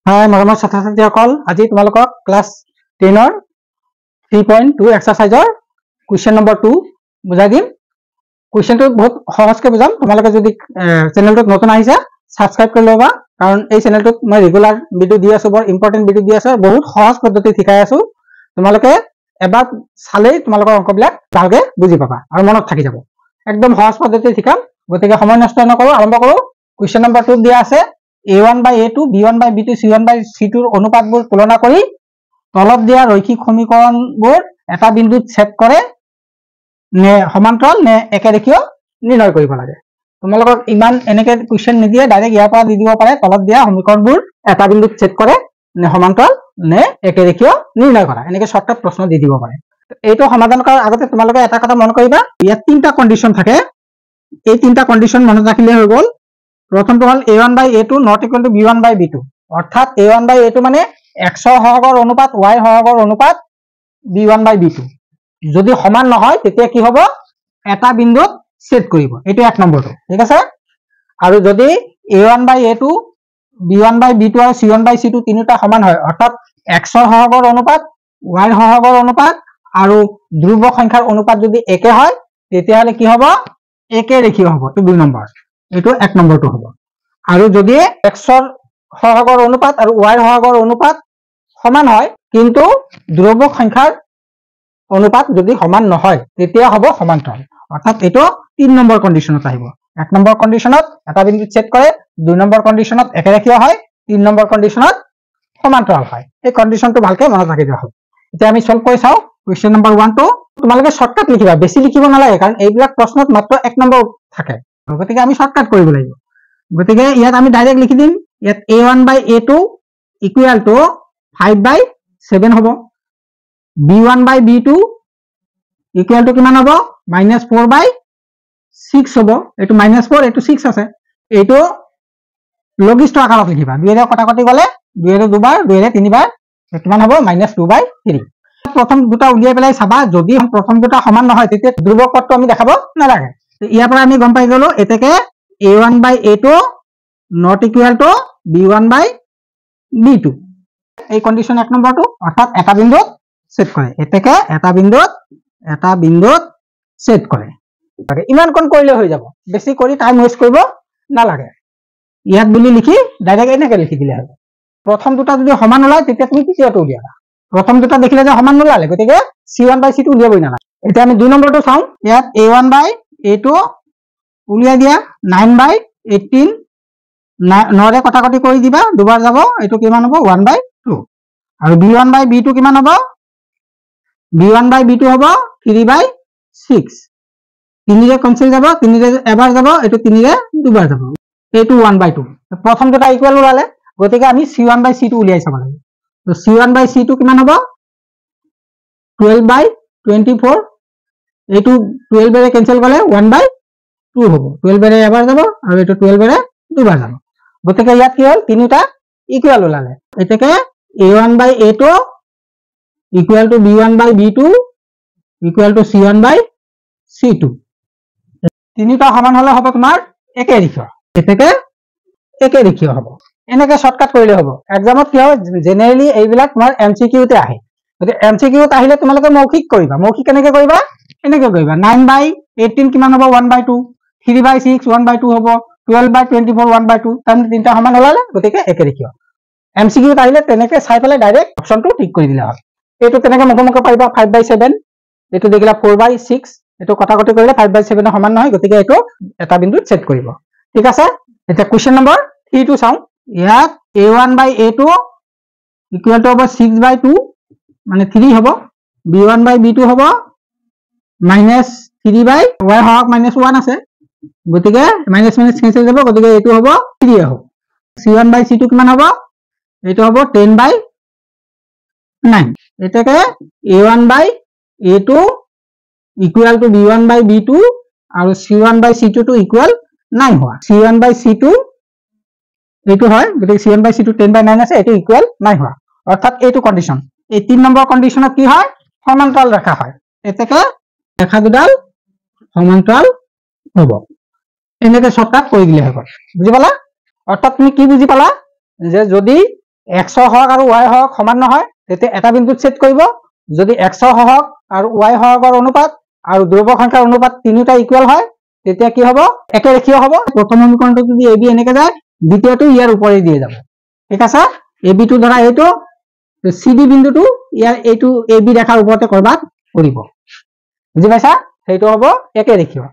हाय मरমৰ ছাত্ৰ ছাত্ৰীসকল আজি তোমালোকক ক্লাস 10 ৰ 3.2 এক্সাৰসাইজৰ কোৱেশ্চন নম্বৰ 2 বুজাই দিম। কোৱেশ্চনটো বহুত সহজকৈ বুজাম। তোমালোকে যদি চেনেলটোত নতুন আহিছা সাবস্ক্ৰাইব কৰি লবা, কাৰণ এই চেনেলটোত মই ৰেগুলাৰ ভিডিও দি আছো, বৰ ইম্পৰ্টেন্ট ভিডিও দি আছো, বহুত সহজ পদ্ধতি শিকাই আছো। তোমালোকে এবাৰ চালেই তোমালোকৰ অংকবিলাক ভালকৈ বুজি পাবা আৰু মনত থাকি যাব। একদম সহজ পদ্ধতি শিকাম, গতিকে সময় নষ্ট নকৰো, আৰম্ভ কৰো। কোৱেশ্চন নম্বৰ 2 দিয়া আছে a1 by a2 b1 by b2 c1 by c2 অনুপাতবোৰ তুলনা কৰি তলত দিয়া ৰৈখিক সমীকৰণবোৰ এটা বিন্দুত ছেদ কৰে নে সমান্তৰাল নে একেৰেখীয় নিৰ্ণয় কৰিব লাগে। তোমালোকক ইমান এনেকে কোৱেশ্চন নিদিয়ে, ডাইৰেক্ট ইয়াৰ পৰা দি দিব পাৰে তলত দিয়া সমীকৰণবোৰ এটা বিন্দুত ছেদ কৰে নে সমান্তৰাল নে একেৰেখীয় নিৰ্ণয় কৰা, এনেকে শৰ্টকাট প্ৰশ্ন দি দিব পাৰে। এইটো সমাধান কৰাৰ আগতে তোমালোকে এটা কথা মন কৰিবা, ইয়াত তিনটা কন্ডিশন থাকে। এই তিনটা কন্ডিশন মনত ৰাখিলে হৈ গ'ল। প্ৰথমটো হল a1 by a2 not equal to b1 by b2, অর্থাৎ a1 by a2 মানে x সহগৰ অনুপাত y সহগৰ অনুপাত b1 by b2 যদি সমান নহয় তেতিয়া কি হ'ব, এটা বিন্দুত ছেদ কৰিব। এটো এক নম্বৰটো, ঠিক আছে। আৰু যদি a1 by a2 b1 by b2 আৰু c1 by c2 তিনিটা সমান হয়, অৰ্থাৎ x সহগৰ অনুপাত y সহগৰ অনুপাত আৰু ধ্ৰুব সংখ্যাৰ অনুপাত যদি একে হয় তেতিয়া হলে কি হ'ব, একেৰেখীয় হ'ব। এটো দুই নম্বৰ, এটো এক নম্বৰটো হ'ব। আৰু যদি x সহগৰ অনুপাত আৰু y সহগৰ অনুপাত সমান হয় কিন্তু ধ্ৰুব সংখ্যাৰ অনুপাত যদি সমান নহয় তেতিয়া হ'ব সমান্তৰাল, অৰ্থাৎ এটো 3 নম্বৰ কন্ডিশনত আহিব। এক নম্বৰ কন্ডিশনত এটা বিন্দুত ছেদ কৰে, দুই নম্বৰ কন্ডিশনত একেৰেখীয় হয়, 3 নম্বৰ কন্ডিশনত সমান্তৰাল হয়। এই কন্ডিশনটো ভালকৈ মনত ৰাখি দিয়া হ'ল। এতিয়া আমি সলভ কৰি চাও কোৱেশ্চন নম্বৰ 1 টো। তোমালোকে শৰ্টকাট লিখিবা, বেছি লিখিব নালাগে, কাৰণ এইবিলাক প্ৰশ্নত মাত্ৰ এক নম্বৰ থাকে, গতিকে আমি শৰ্টকাট কৰিব লাগিব। গতিকে ইয়াত আমি ডাইৰেক্ট লিখি দিম, ইয়াত a1 by a2 equal to 5 by 7 হ'ব, b1 by b2 equal to কিমান হ'ব, -4 by 6 হ'ব। এটো -4, এটো 6 আছে। এইটো লঘিষ্ঠ আকাৰত লিখিবা, 2 এৰে কটাকটি গলে 2 এৰে দুবাৰ, 2 এৰে তিনিবাৰ, কিমান হ'ব -2 by 3। প্ৰথম দুটা উলিয়াই পেলাই চাবা, যদি প্ৰথম দুটা সমান নহয় তেতিয়া ধ্ৰুব পদটো আমি দেখাব নালাগে। ইয়াৰ পৰা আমি গম পাই গলো এতেকে a1 by a2 not equal to b1 by b2। এই কন্ডিশন এক নম্বৰটো, অৰ্থাৎ এটা বিন্দুত ছেদ কৰে, এতেকে এটা বিন্দুত ছেদ কৰে। ইমান কোন কৰিলে হৈ যাব, বেছি কৰি টাইম ওয়েস্ট কৰিব নালাগে। ইয়াত বুলি লিখি ডাইৰেক্ট এনেকে লিখি দিলে হ'ব। প্ৰথম দুটা যদি সমান ওলায় তেতিয়া তুমি তৃতীয়টো উলিয়াবা। প্ৰথম দুটা দেখিলে যে সমান নোলালে, গতিকে c1 by c2 উলিয়াবই নালাগে। এতিয়া আমি দুই নম্বৰটো চাওঁ। ইয়াত a1 by a2 উলিয়াই দিয়া, 9 by 18, 9 ৰে কটাকটি কৰি দিবা, দুবাৰ যাব, এটো কিমান হ'ব 1 by 2। আৰু b1 by b2 কিমান হ'ব, b1 by b2 হ'ব 3 by 6, 3 ৰে কেনসেল যাব, 3 ৰে এবাৰ যাব, এটো 3 ৰে দুবাৰ যাব, এটো 1 by 2। প্ৰথম দুটা ইকুয়াল ওলালে, গতিকে আমি c1 by c2 উলিয়াই চাব লাগিব। তো c1 by c2 কিমান হ'ব, 12 by 24, এটো 12 ৰে কেনসেল গলে 1 by 2 হ'ব, 12 ৰে এবাৰ যাব আৰু এটো 12 ৰে দুবাৰ যাব। গতিকে ইয়াত কি হ'ল, তিনিটা ইকুয়াল ওলালে। এতেকে a1 by a2 equal to b1 by b2 equal to c1 by c2। তিনিটা সমান হলে হ'ব তোমাৰ একেৰেখীয়, এতেকে একেৰেখীয় হ'ব। এনেকে শৰ্টকাট কৰিলে হ'ব। এক্সামত কি হয়, জেনাৰেলি এইবিলাক তোমাৰ এমসিকিউতে আহে। গতিকে এমসিকিউত আহিলে তোমালোকে মৌখিক কৰিবা। মৌখিক কেনেকে কৰিবা, এনেকে কৰিবা, 9 by 18 কিমান হ'ব 1 by 2, 3 by 6 1 by 2 হ'ব, 12 by 24 1 by 2, তাৰমানে তিনিটা সমান ওলালে, গতিকে একেৰেখীয়। এমসিকিউত আহিলে তেনেকে চাই পেলাই ডাইৰেক্ট অপশনটো ঠিক কৰি দিলে হয়। এইটো তেনেকে মুখে পাৰিবা, 5 by 7, এইটো দেখিলা 4 by 6, এইটো কটাকটি কৰিলে 5 by 7 সমান নহয়, গতিকে এইটো এটা বিন্দুত ছেদ কৰিব। ঠিক আছে। এতিয়া কোৱেশ্চন নম্বৰ 3 টো চাওঁ। ইয়াত a1 by a2 equal to হ'ব 6 by 2, মানে 3 হ'ব, b1 by b2 হ'ব -3 by y হওক -1 আছে, গতিকে মাইনাস মাইনাস কেনসেল যাব, গতিকে এইটো হ'ব 3 হ'ব। c1 by c2 কিমান হ'ব, এইটো হ'ব 10 by 9। এটাকে a1 by a2 equal to b1 by b2 আৰু c1 by c2 টো ইকুয়াল 9 হোৱা, c1 by c2 এইটো হয়, গতিকে c1 by c2 10 by 9 আছে, এইটো ইকুয়াল 9 হোৱা, অৰ্থাৎ এইটো কন্ডিশন। এই 3 নম্বৰ কন্ডিশনত কি হয়, সমান্তৰাল ৰেখা হয়। এতেকে ৰেখা দুডাল সমান্তৰাল হ'ব। এনেকে শৰ্টকাট কৰি দিলে হ'ব। বুজি পালা? অৰ্থাৎ তুমি কি বুজি পালা, যে যদি x হওক আৰু y হওক সমান নহয় তেতিয়া এটা বিন্দুত ছেদ কৰিব যদি x হওক আৰু y হকৰ অনুপাত আৰু ধ্ৰুবক সংখ্যাৰ অনুপাত তিনিটা ইকুৱেল হয় তেতিয়া কি হ'ব একে ৰেখীয় হ'ব প্ৰথম সমীকৰণটো যদি ab এনেকে যায় দ্বিতীয়টো ইয়াৰ ওপৰে দিয়ে যাব ঠিক আছে ab টো ধৰা এইটো cd বিন্দুটো ইয়াৰ এইটো ab ৰেখাৰ ওপৰতে কৰবাত পৰিব বুজি পাইছা সেইটো হ'ব একে ৰেখীয়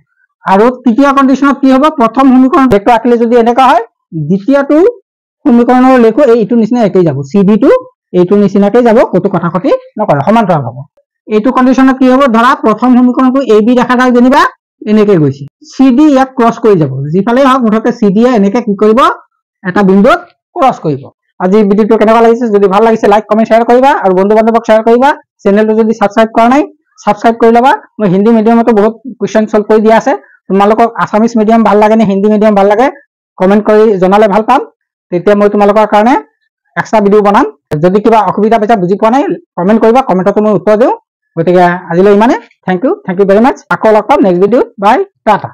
আৰু তৃতীয় কন্ডিশনত কি হ'ব প্ৰথম সমীকৰণ ভেক্টৰ আঁকিলে যদি এনেকা হয় দ্বিতীয়টো সমীকৰণৰ লেখো এইটো নিচিনা একেই যাব cd টো এইটো নিচিনাকে যাব কত কথা কটি নকৰে সমান্তৰাল হ'ব এইটো কন্ডিশনত কি হ'ব ধৰা প্ৰথম সমীকৰণটো ab ৰেখাডাল যেনিবা এনেকে গৈছে cd ইয়াক ক্ৰস কৰি যাব যিফালে হওক মুঠতে cd এনেকে কি কৰিব এটা বিন্দুত ক্ৰস কৰিব আজি ভিডিওটো কেনেকুৱা লাগিছে যদি ভাল লাগিছে লাইক কমেন্ট শেয়াৰ কৰিবা আৰু বন্ধু বান্ধৱক শেয়াৰ কৰিবা চেনেলটো যদি সাবস্ক্ৰাইব কৰা নাই সাবস্ক্ৰাইব কৰি লবা মই হিন্দী মিডিয়ামতো বহুত কোৱেশ্চন সলভ কৰি দিয়া আছে তোমালোকক আসামিজ মিডিয়াম ভাল লাগে নে হিন্দী মিডিয়াম ভাল লাগে কমেন্ট কৰি জনালে ভাল পাম তেতিয়া মই তোমালোকৰ কাৰণে এক্সট্ৰা ভিডিও বনাম যদি কিবা অসুবিধা পাইছা বুজি পোৱা নাই কমেন্ট কৰিবা কমেন্টত মই উত্তৰ দিও গতিকে আজিলৈ ইমানে থ্যাংক ইউ ভেৰি মাচ আকৌ লগ পাম নেক্সট ভিডিওত বাই টাটা